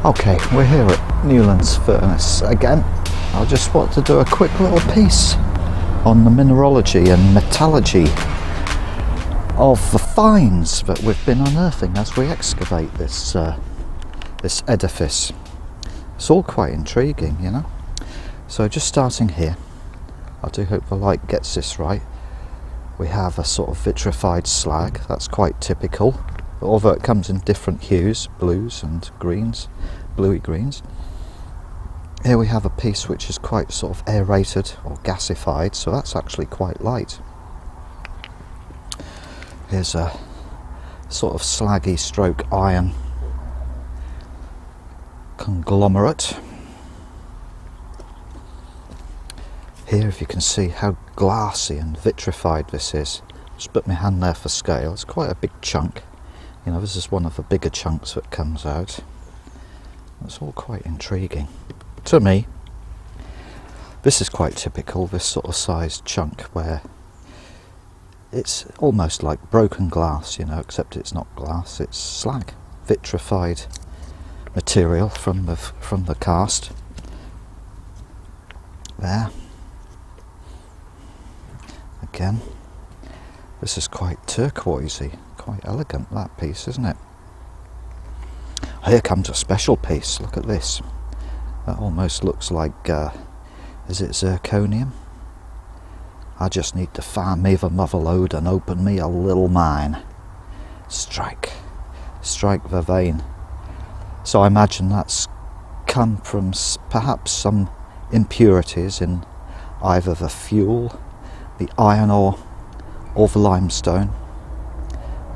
Okay, we're here at Newland's furnace again. I just want to do a quick little piece on the mineralogy and metallurgy of the finds that we've been unearthing as we excavate this this edifice. It's all quite intriguing, you know. So just starting here, I do hope the light gets this right. We have a sort of vitrified slag. That's quite typical, although it comes in different hues, blues and greens, bluey greens. Here we have a piece which is quite sort of aerated or gasified, so that's actually quite light. Here's a sort of slaggy stroke iron conglomerate. Here, if you can see how glassy and vitrified this is, just put my hand there for scale. It's quite a big chunk. You know, this is one of the bigger chunks that comes out. It's all quite intriguing. To me, this is quite typical, this sort of sized chunk where it's almost like broken glass, you know, except it's not glass, it's slag, vitrified material from the cast. There. Again, this is quite turquoisey, quite elegant, that piece, isn't it? Here comes a special piece. Look at this. That almost looks like, is it zirconium? I just need to find me the mother lode and open me a little mine. Strike the vein. So I imagine that's come from perhaps some impurities in either the fuel, the iron ore, or the limestone,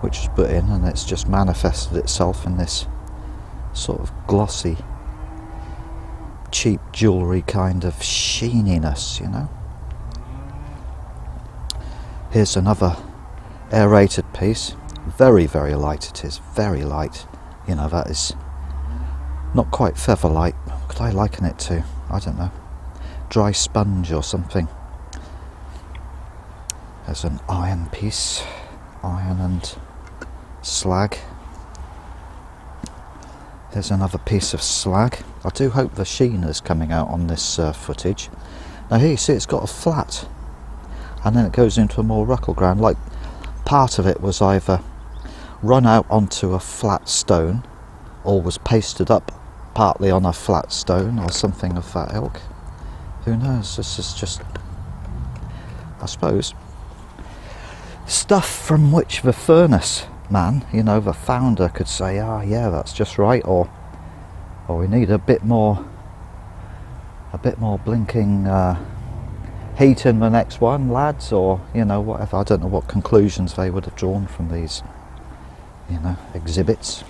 which is put in, and it's just manifested itself in this sort of glossy, cheap jewellery kind of sheeniness, you know. Here's another aerated piece. Very, very light it is, very light. You know, that is not quite feather light. What could I liken it to? I don't know. Dry sponge or something. There's an iron piece, iron and slag. There's another piece of slag. I do hope the sheen is coming out on this footage. Now here you see it's got a flat, and then it goes into a more ruckle ground, like part of it was either run out onto a flat stone or was pasted up partly on a flat stone or something of that ilk. Who knows? This is just, I suppose, stuff from which the furnace man, you know, the founder could say, ah, yeah, that's just right, or we need a bit more blinking heat in the next one, lads, or, you know, whatever. I don't know what conclusions they would have drawn from these, you know, exhibits.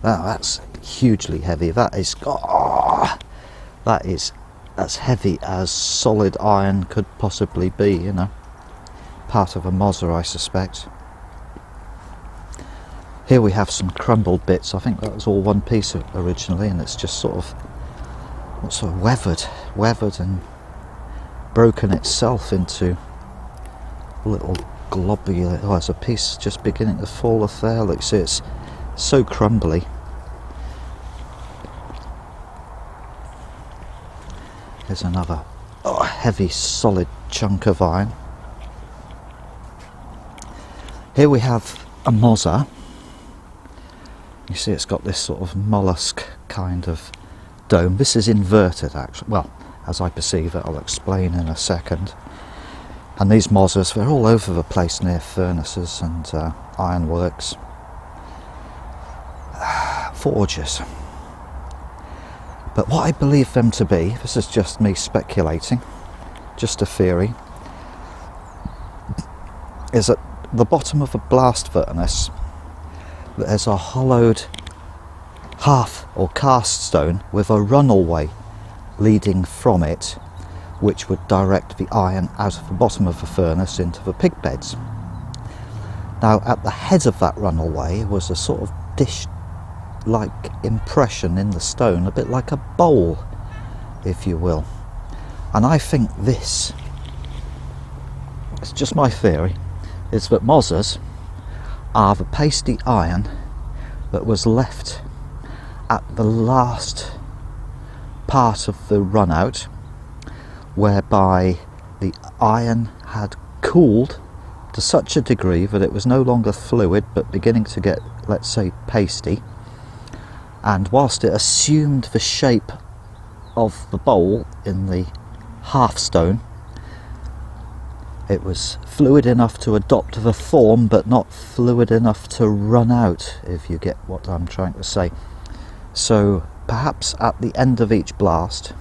That's hugely heavy. That is, that's as heavy as solid iron could possibly be, you know. Part of a Mozzer, I suspect. Here we have some crumbled bits. I think that was all one piece originally, and it's just sort of weathered and broken itself into little globular. Oh, there's a piece just beginning to fall off there. Look, see, it's so crumbly. Here's another heavy, solid chunk of iron. Here we have a Mozzer. You see it's got this sort of mollusk kind of dome. This is inverted, actually. Well, as I perceive it, I'll explain in a second. And these Mozzers, they're all over the place near furnaces and ironworks. Forges. But what I believe them to be, this is just me speculating, just a theory, is at the bottom of a blast furnace there's a hollowed hearth or cast stone with a runnel-way leading from it, which would direct the iron out of the bottom of the furnace into the pig beds. Now at the head of that runnel-way was a sort of dish-like impression in the stone, a bit like a bowl, if you will. And I think this, it's just my theory, is that Mozzers are the pasty iron that was left at the last part of the run out, whereby the iron had cooled to such a degree that it was no longer fluid but beginning to get, let's say, pasty, and whilst it assumed the shape of the bowl in the half stone, it was fluid enough to adopt the form but not fluid enough to run out, if you get what I'm trying to say. So perhaps at the end of each blast,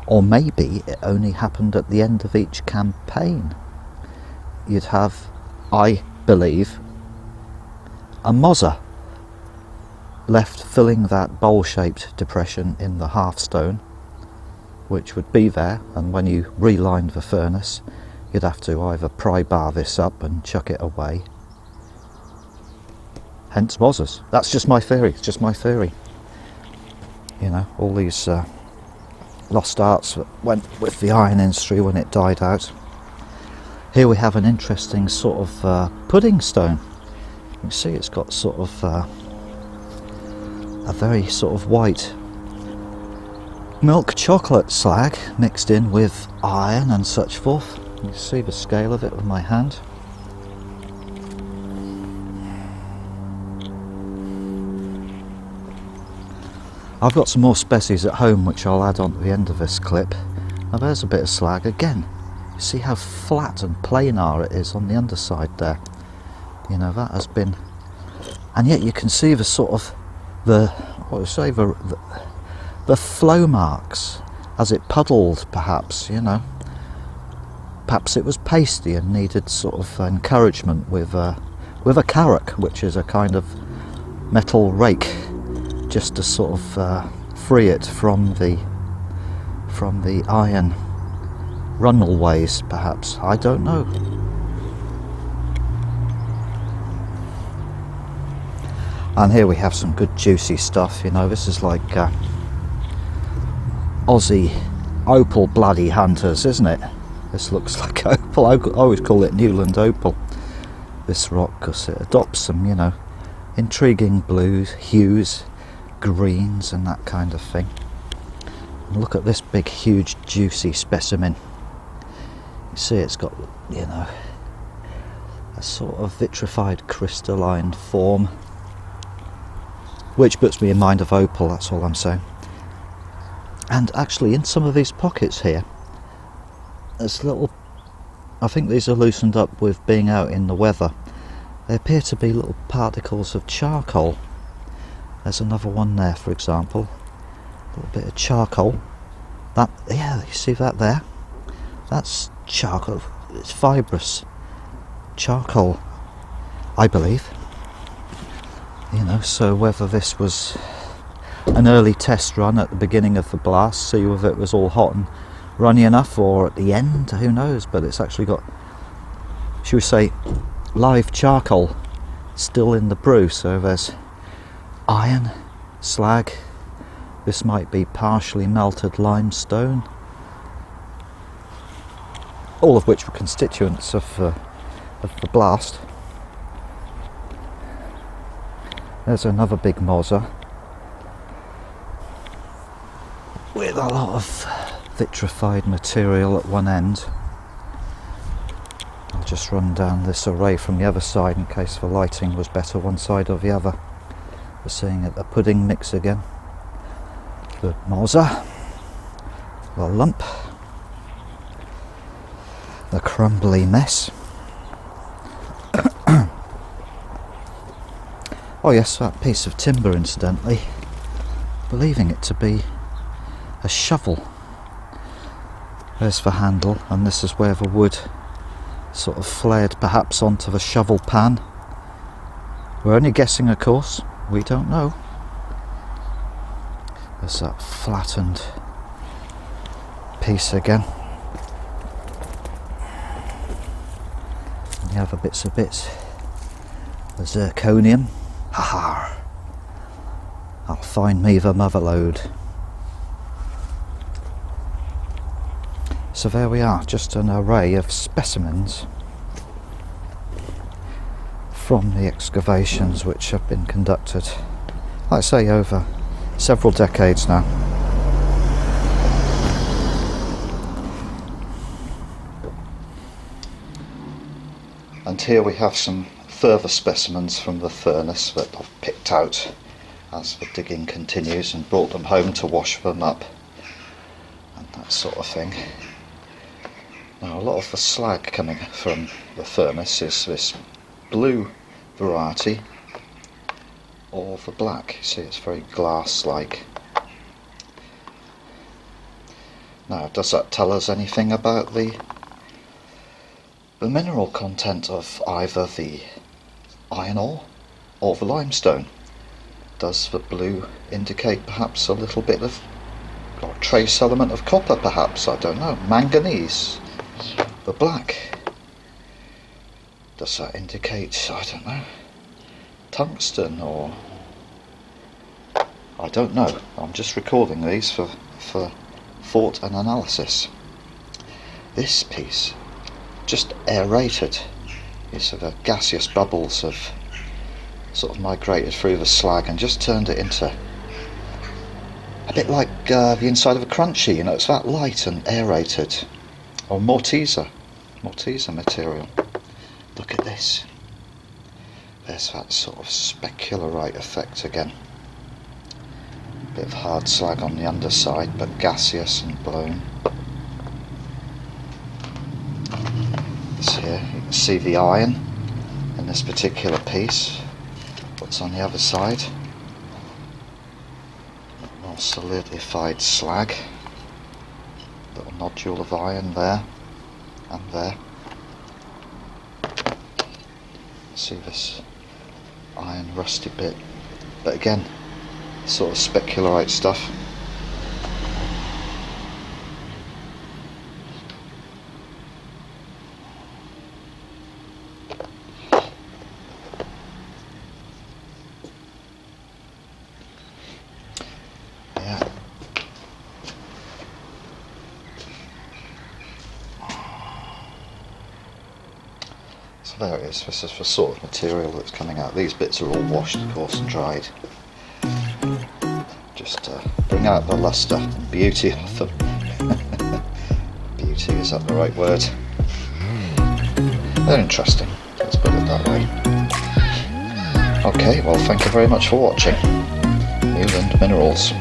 or maybe it only happened at the end of each campaign, you'd have, I believe, a Mozzer left filling that bowl-shaped depression in the half stone, which would be there, and when you relined the furnace, you'd have to either pry bar this up and chuck it away. Hence Mozzers. That's just my theory. It's just my theory. You know, all these lost arts that went with the iron industry when it died out. Here we have an interesting sort of pudding stone. You can see it's got sort of a very sort of white milk chocolate slag mixed in with iron and such forth. You can see the scale of it with my hand. I've got some more species at home which I'll add on to the end of this clip. Now there's a bit of slag again. You see how flat and planar it is on the underside there. You know, that has been, and yet you can see the sort of the flow marks as it puddled, perhaps, you know. Perhaps it was pasty and needed sort of encouragement with a carrack, which is a kind of metal rake, just to sort of free it from the iron runnel ways, perhaps. I don't know. And here we have some good juicy stuff. You know, this is like Aussie opal bloody hunters, isn't it? This looks like opal. I always call it Newland opal, this rock, because it adopts some, you know, intriguing blues, hues, greens and that kind of thing. And look at this big, huge, juicy specimen. You see it's got, you know, a sort of vitrified crystalline form, which puts me in mind of opal, that's all I'm saying. And actually in some of these pockets here, there's little, I think these are loosened up with being out in the weather. They appear to be little particles of charcoal. There's another one there, for example. A little bit of charcoal. That, yeah, you see that there? That's charcoal. It's fibrous charcoal, I believe. You know, so whether this was an early test run at the beginning of the blast, see whether it was all hot and runny enough, or at the end, who knows, but it's actually got, should we say, live charcoal still in the brew. So there's iron, slag, this might be partially melted limestone, all of which were constituents of the blast. There's another big Mozzer with a lot of vitrified material at one end. I'll just run down this array from the other side in case the lighting was better one side or the other. We're seeing it, the pudding mix again. The Mozzer, the lump, the crumbly mess. Oh yes, that piece of timber, incidentally, believing it to be a shovel. There's the handle, and this is where the wood sort of flared perhaps onto the shovel pan. We're only guessing, of course, we don't know. There's that flattened piece again. And the other bits, the zirconium. Ha! I'll find me the motherlode. So there we are, just an array of specimens from the excavations which have been conducted, like I say, over several decades now. And here we have some further specimens from the furnace that I've picked out as the digging continues, and brought them home to wash them up and that sort of thing. Now, a lot of the slag coming from the furnace is this blue variety or the black. You see, it's very glass-like. Now, does that tell us anything about the mineral content of either the iron ore or the limestone? Does the blue indicate perhaps a little bit of, or a trace element of copper perhaps? I don't know. Manganese? The black? Does that indicate, I don't know, tungsten, or... I don't know. I'm just recording these for thought and analysis. This piece, just aerated. These are the gaseous bubbles have sort of migrated through the slag and just turned it into a bit like the inside of a crunchy, you know, it's that light and aerated. Or Morteser material. Look at this. There's that sort of specularite effect again. Bit of hard slag on the underside, but gaseous and blown. This here, you can see the iron in this particular piece. What's on the other side? More solidified slag. Little nodule of iron there and there. See this iron rusty bit, but again, sort of specularite stuff. Yeah. So there it is. This is the sort of material that's coming out. These bits are all washed, of course, and dried. Just to bring out the lustre and beauty of them. Beauty, is that the right word? They're interesting, let's put it that way. Okay, well, thank you very much for watching. Newland Minerals.